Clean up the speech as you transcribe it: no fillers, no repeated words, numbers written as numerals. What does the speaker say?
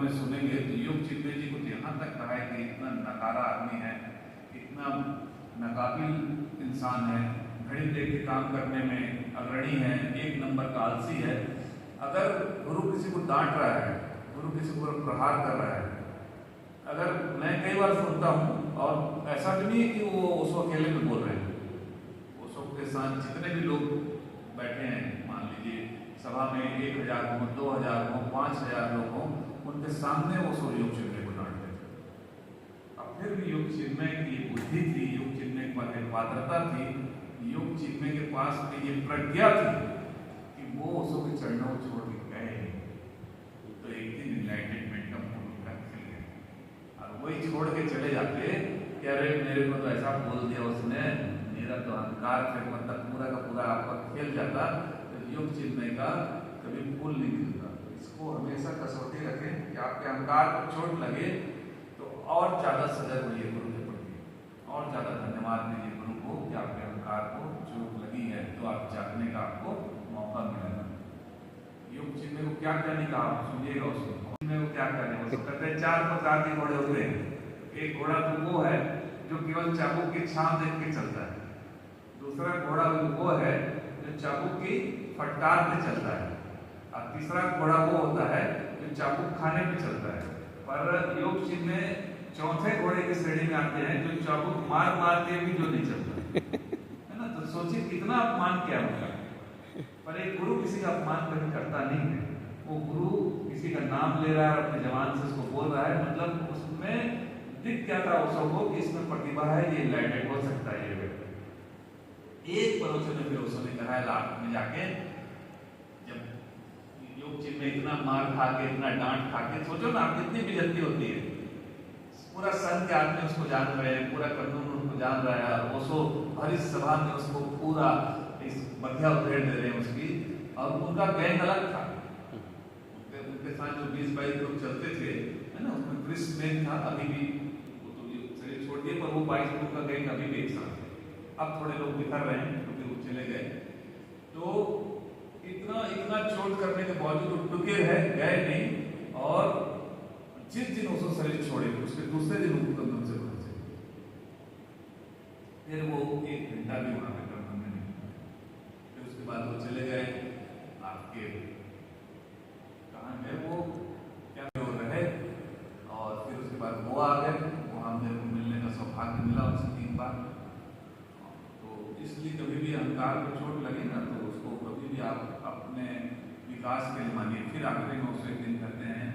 में सुनेंगे तो योग चिन्मय जी को यहाँ तक कहा है कि इतना नकारा आदमी है, इतना नाकाबिल इंसान है, घड़ी देख के काम करने में अग्रणी है, एक नंबर का आलसी है। अगर गुरु किसी को डांट रहा है, गुरु किसी को प्रहार कर रहा है, अगर मैं कई बार सुनता हूँ, और ऐसा भी नहीं है कि वो उसको अकेले में बोल रहे हैं, उसको के साथ जितने भी लोग बैठे हैं, मान लीजिए सभा में 1000 हो, 2000 हो, 5000 लोग हों, उनके सामने वो सो योग चिन्मय को डांटते थे। अब फिर भी योग चिन्मय की बुद्धि थी, योग चिन्मय की पात्रता थी, योग चिन्मय के पास में ये प्रज्ञा थी कि वो उसको के चरणों को छोड़ के गए, तो एक दिन इनलाइटमेंट का मूड खिल गया, और वही छोड़ के चले जाते कि अरे मेरे को तो ऐसा बोल दिया उसने, मेरा तो अहंकार फिर मतलब पूरा का पूरा आपका खेल जाता। तो योग चिन्मय का कभी फूल नहीं खिलता। इसको हमेशा कसौटी रखें कि आपके अहंकार को चोट लगे तो और ज़्यादा सजग होइए गुरु के प्रति, और ज़्यादा धन्यवाद दीजिए गुरु को कि आपके अहंकार को चोट लगी है, तो आप जागने का आपको मौका मिलेगा। योग चिन्मय को क्या कहने का आप सुनिएगा, उसको चिन्मय को क्या कहने, उसको कहते हैं 4 प्रकार के घोड़े होते हैं। एक घोड़ा तो वो है जो केवल चाबुक की छाप देख के चलता है, दूसरा घोड़ा वो है जो चाबुक की फटकार पे चलता है, और तीसरा घोड़ा वो होता है जो चाबुक खाने पे चलता है। पर योग चिन्मय चौथे घोड़े की श्रेणी में आते हैं जो चाबुक मार मार के भी जो नहीं चलता है ना। तो सोचिए कितना अपमान किया होगा। पर एक गुरु किसी का अपमान कभी करता नहीं है, वो गुरु किसी का नाम ले रहा है, अपने जवान से उसको बोल रहा है, मतलब उसमें दिख क्या था उस सबको कि इसमें प्रतिभा है, ये इनलाइटेड हो सकता है ये व्यक्ति। एक प्रवचन में फिर उसने कहा है लास्ट में जाके, जब योग चिन्मय इतना मार खा के, इतना डांट खा के, सोचो ना आप कितनी बेइज्जती होती है, पूरा संघ के आदमी उसको जान रहे हैं, पूरा कानून उसको जान रहा है, और वो सो भरी सभा में उसको पूरा इस मध्या उधेड़ दे रहे हैं उसकी, और उनका गैंग अलग था, उनके साथ जो 20-22 लोग चलते थे है ना, उसमें क्रिस मेन था, अभी भी वो तो चलिए छोड़ दिए, पर वो 22 लोग का गैंग अभी भी एक साथ है। अब थोड़े लोग बिखर रहे हैं क्योंकि वो चले गए। तो इतना चोट करने के बावजूद टुके रहे, गए नहीं, और जिस दिन उसको शरीर छोड़े उसके दूसरे दिन उनको कंधम से पहुंचे, फिर वो 1 घंटा भी वहां पे कंधम में नहीं, फिर उसके बाद वो चले गए आपके कहाँ गए, वो क्या हो रहे, और फिर उसके बाद वो आ गए, वहां मेरे को मिलने का सौभाग्य मिला उससे 3 बार। इसलिए कभी भी अहंकार को चोट लगे ना, तो उसको कभी भी आप अपने विकास के लिए मानिए। फिर आखिरी में उससे एक दिन कहते हैं